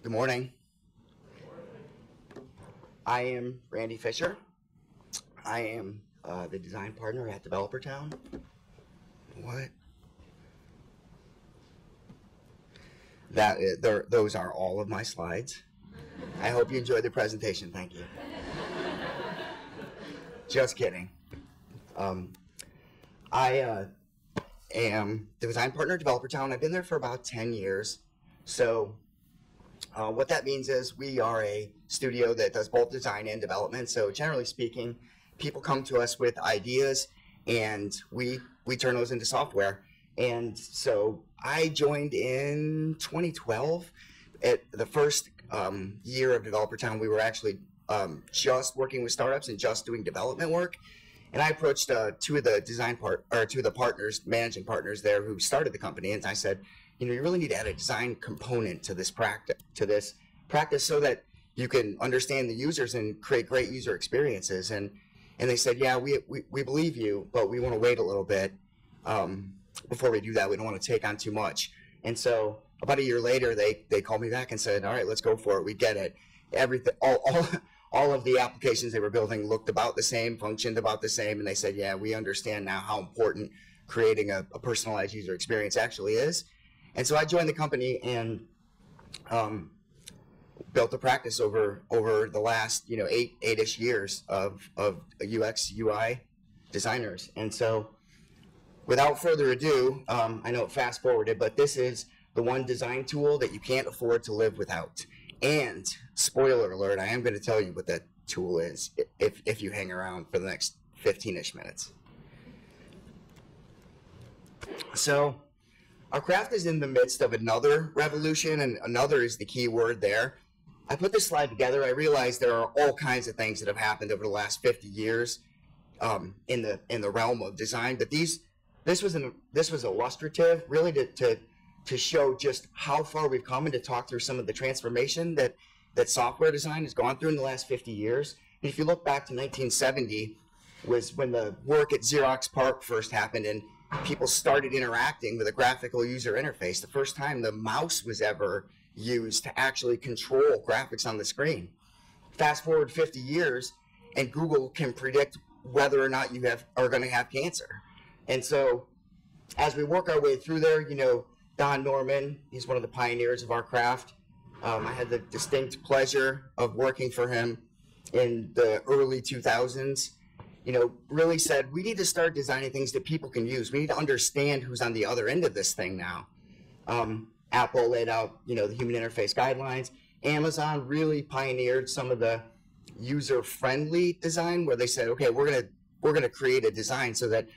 Good morning. I am Randy Fisher. I am the design partner at Developer Town. What? Those are all of my slides. I hope you enjoyed the presentation. Thank you. Just kidding. I am the design partner at Developer Town. I've been there for about 10 years. So what that means is we are a studio that does both design and development. So generally speaking, people come to us with ideas and we turn those into software. And so I joined in 2012. At the first year of Developer Town, we were actually just working with startups and just doing development work. And I approached two of the partners, managing partners there who started the company, and I said, you know, you really need to add a design component to this practice so that you can understand the users and create great user experiences. And they said, yeah, we believe you, but we want to wait a little bit before we do that. We don't want to take on too much. And so about a year later, they called me back and said, all right, let's go for it. We get it. Everything, all of the applications they were building looked about the same, functioned about the same, and they said, yeah, we understand now how important creating a personalized user experience actually is. And so I joined the company and built a practice over the last, eight-ish years of UX, UI designers. And so without further ado, I know it fast-forwarded, but this is the one design tool that you can't afford to live without. And spoiler alert, I am going to tell you what that tool is if you hang around for the next 15-ish minutes. So our craft is in the midst of another revolution, and another is the key word there. I put this slide together. I realized there are all kinds of things that have happened over the last 50 years in the realm of design, but this was illustrative, really to show just how far we've come and to talk through some of the transformation that software design has gone through in the last 50 years. And if you look back to 1970, was when the work at Xerox PARC first happened and people started interacting with a graphical user interface. The first time the mouse was ever used to actually control graphics on the screen. Fast forward 50 years, and Google can predict whether or not you are going to have cancer. And so as we work our way through there, Don Norman, he's one of the pioneers of our craft. I had the distinct pleasure of working for him in the early 2000s. Really said, we need to start designing things that people can use. We need to understand who's on the other end of this thing now. Apple laid out, the human interface guidelines. Amazon really pioneered some of the user-friendly design where they said, okay, we're gonna create a design so that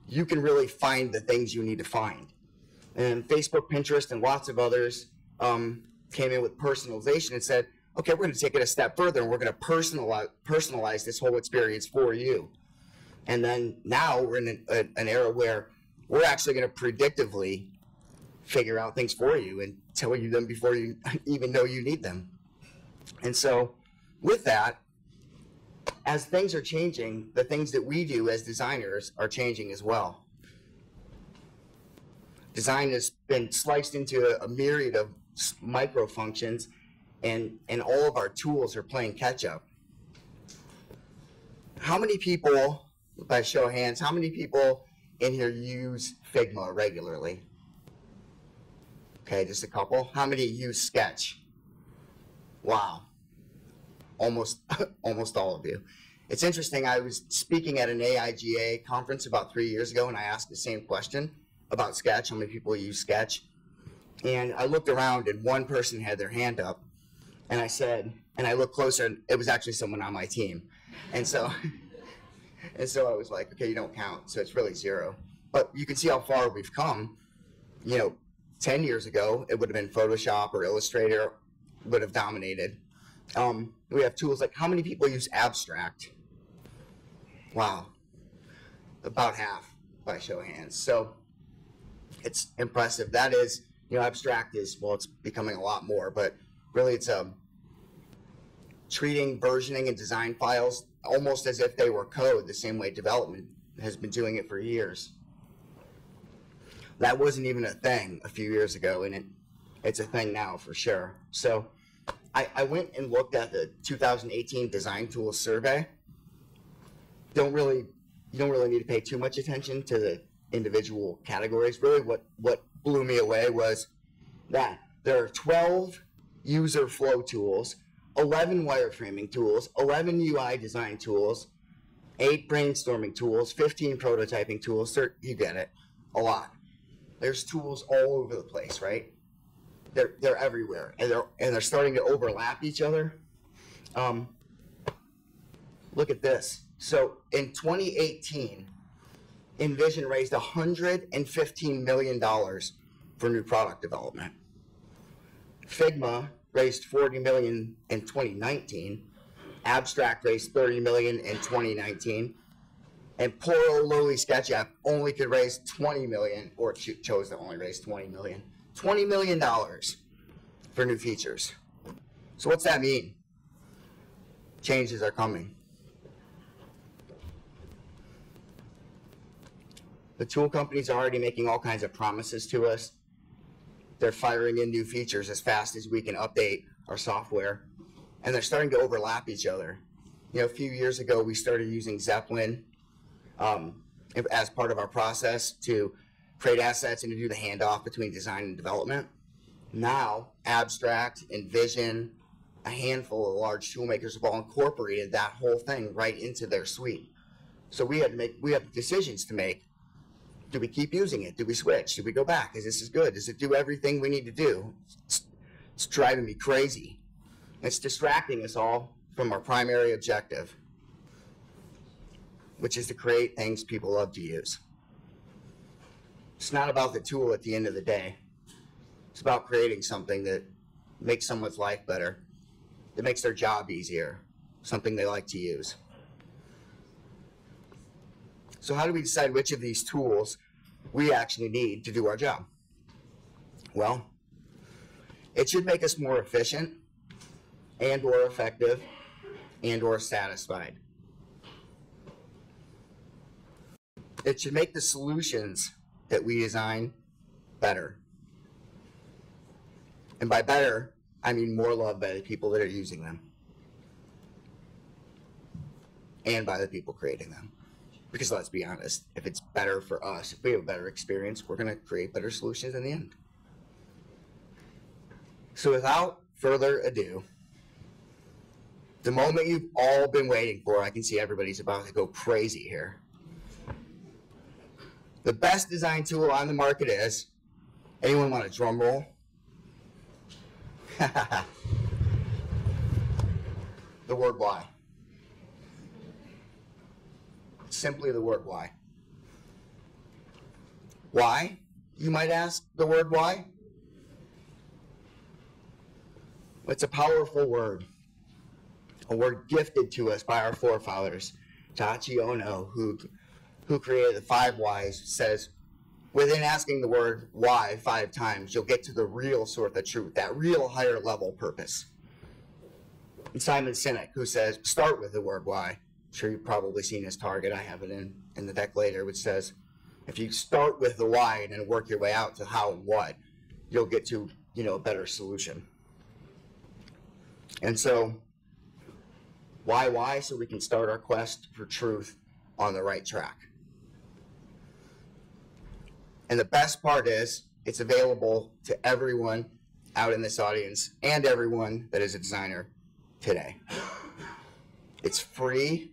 you can really find the things you need to find. And Facebook, Pinterest, and lots of others came in with personalization and said, okay, we're going to take it a step further and we're going to personalize this whole experience for you. And then now we're in an era where we're actually going to predictively figure out things for you and tell you them before you even know you need them. And so with that, as things are changing, the things that we do as designers are changing as well. Design has been sliced into a myriad of micro functions, and all of our tools are playing catch up. How many people, by show of hands, how many people in here use Figma regularly? Okay, just a couple. How many use Sketch? Wow, almost all of you. It's interesting, I was speaking at an AIGA conference about 3 years ago, and I asked the same question about Sketch, how many people use Sketch. And I looked around, and one person had their hand up, and I said, and I looked closer, and it was actually someone on my team. And so I was like, okay, you don't count, so it's really zero. But you can see how far we've come. 10 years ago, it would have been Photoshop or Illustrator would have dominated. We have tools like, how many people use Abstract? Wow, about half by show of hands. So it's impressive. That is, Abstract is, well, it's becoming a lot more, but really it's treating versioning and design files almost as if they were code, the same way development has been doing it for years. That wasn't even a thing a few years ago, and it's a thing now for sure. So I went and looked at the 2018 Design Tools survey. You don't really need to pay too much attention to the individual categories. Really, what blew me away was that there are 12 user flow tools, 11 wireframing tools, 11 UI design tools, 8 brainstorming tools, 15 prototyping tools. You get it, a lot. There's tools all over the place, right? They're everywhere, and they're starting to overlap each other. Look at this. So in 2018, Envision raised $115 million for new product development. Figma raised $40 million in 2019. Abstract raised $30 million in 2019. And poor old lowly SketchUp only could raise $20 million, or chose to only raise $20 million. $20 million for new features. So what's that mean? Changes are coming. The tool companies are already making all kinds of promises to us. They're firing in new features as fast as we can update our software, and they're starting to overlap each other. You know, a few years ago, we started using Zeppelin as part of our process to create assets and to do the handoff between design and development. Now, Abstract, Envision, a handful of large tool makers have all incorporated that whole thing right into their suite. So we have decisions to make. Do we keep using it? Do we switch? Do we go back? Is this good? Does it do everything we need to do? It's driving me crazy. It's distracting us all from our primary objective, which is to create things people love to use. It's not about the tool at the end of the day. It's about creating something that makes someone's life better, that makes their job easier, something they like to use. So how do we decide which of these tools we actually need to do our job? Well, it should make us more efficient and or effective and or satisfied. It should make the solutions that we design better. And by better, I mean more loved by the people that are using them and by the people creating them. Because let's be honest, if it's better for us, if we have a better experience, we're going to create better solutions in the end. So without further ado, the moment you've all been waiting for, I can see everybody's about to go crazy here. The best design tool on the market is, anyone want a drum roll? The word why. Simply the word why. Why, you might ask, the word why? It's a powerful word. A word gifted to us by our forefathers. Tachi Ono, who created the 5 whys, says, within asking the word why 5 times, you'll get to the real source of truth, that real higher level purpose. And Simon Sinek, who says, start with the word why. I'm sure you've probably seen his target. I have it in the deck later, which says, if you start with the why and then work your way out to how and what, you'll get to, a better solution. And so, why? So we can start our quest for truth on the right track. And the best part is, it's available to everyone out in this audience and everyone that is a designer today. It's free.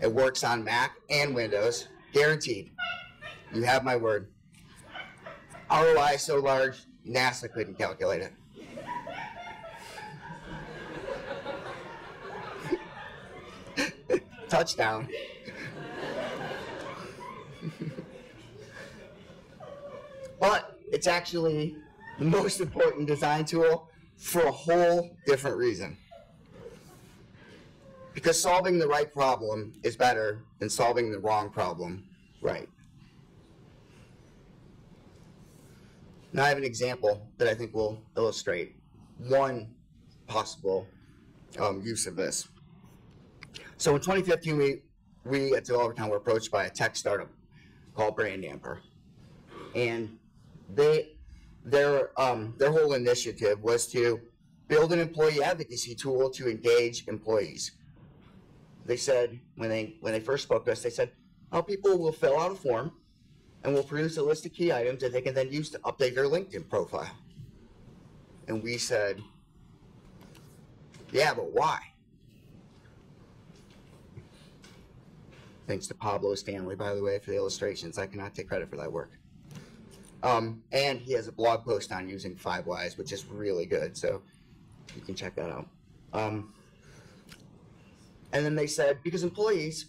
It works on Mac and Windows, guaranteed. You have my word. ROI is so large, NASA couldn't calculate it. Touchdown. But it's actually the most important design tool for a whole different reason. Because solving the right problem is better than solving the wrong problem right. Now I have an example that I think will illustrate one possible use of this. So in 2015, we at DeveloperTown were approached by a tech startup called Brand Amper. And their whole initiative was to build an employee advocacy tool to engage employees. They said, when they first spoke to us, they said, oh, people will fill out a form and we'll produce a list of key items that they can then use to update their LinkedIn profile. And we said, yeah, but why? Thanks to Pablo Stanley, by the way, for the illustrations. I cannot take credit for that work. And he has a blog post on using 5 whys, which is really good, so you can check that out. And then they said, because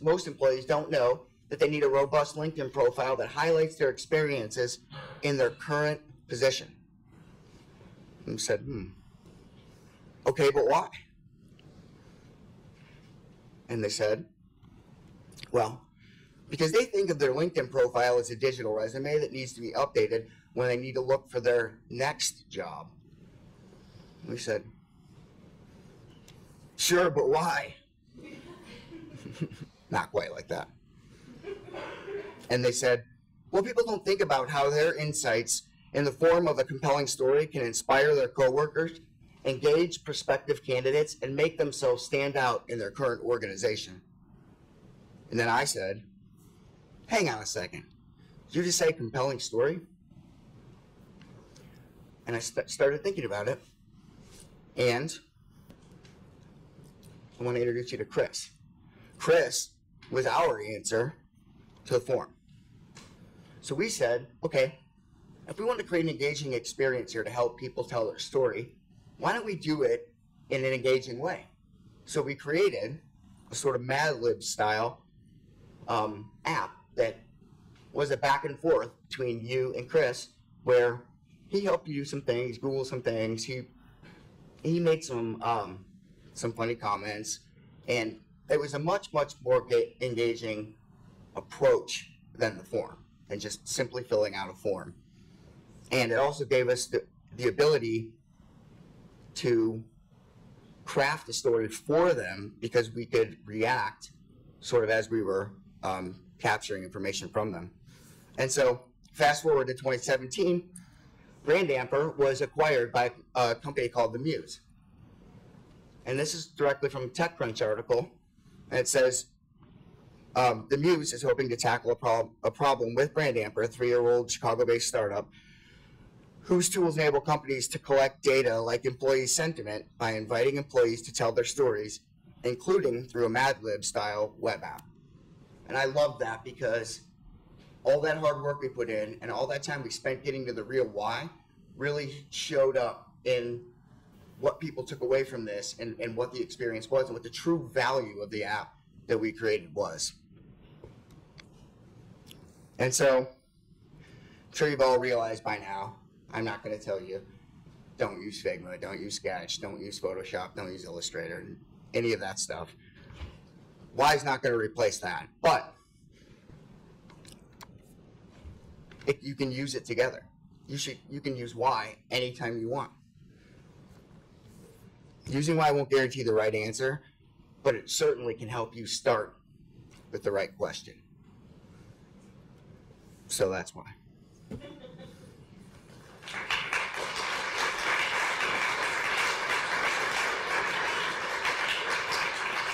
most employees don't know that they need a robust LinkedIn profile that highlights their experiences in their current position. And we said, okay, but why? And they said, well, because they think of their LinkedIn profile as a digital resume that needs to be updated when they need to look for their next job. And we said, sure, but why? Not quite like that. And they said, well, people don't think about how their insights in the form of a compelling story can inspire their coworkers, engage prospective candidates, and make themselves stand out in their current organization. And then I said, hang on a second. Did you just say compelling story? And I started thinking about it. And I want to introduce you to Chris. Chris was our answer to the form. So we said, okay, if we want to create an engaging experience here to help people tell their story, why don't we do it in an engaging way? So we created a sort of Mad Lib style app that was a back and forth between you and Chris, where he helped you do some things, Google some things, he made some funny comments, and it was a much more engaging approach than the form, than just simply filling out a form. And it also gave us the ability to craft a story for them, because we could react sort of as we were capturing information from them. And so fast forward to 2017, Brand Amper was acquired by a company called The Muse. And this is directly from a TechCrunch article. And it says, The Muse is hoping to tackle a problem with Brand Amper, a 3-year-old Chicago-based startup, whose tools enable companies to collect data like employee sentiment by inviting employees to tell their stories, including through a Mad Lib style web app. And I love that, because all that hard work we put in and all that time we spent getting to the real why really showed up in what people took away from this, and what the experience was, and what the true value of the app that we created was. And so, I'm sure you've all realized by now, I'm not going to tell you, don't use Figma, don't use Sketch, don't use Photoshop, don't use Illustrator, any of that stuff. Why's not going to replace that, but you can use it together. You can use why anytime you want. Using why won't guarantee the right answer, but it certainly can help you start with the right question. So that's why.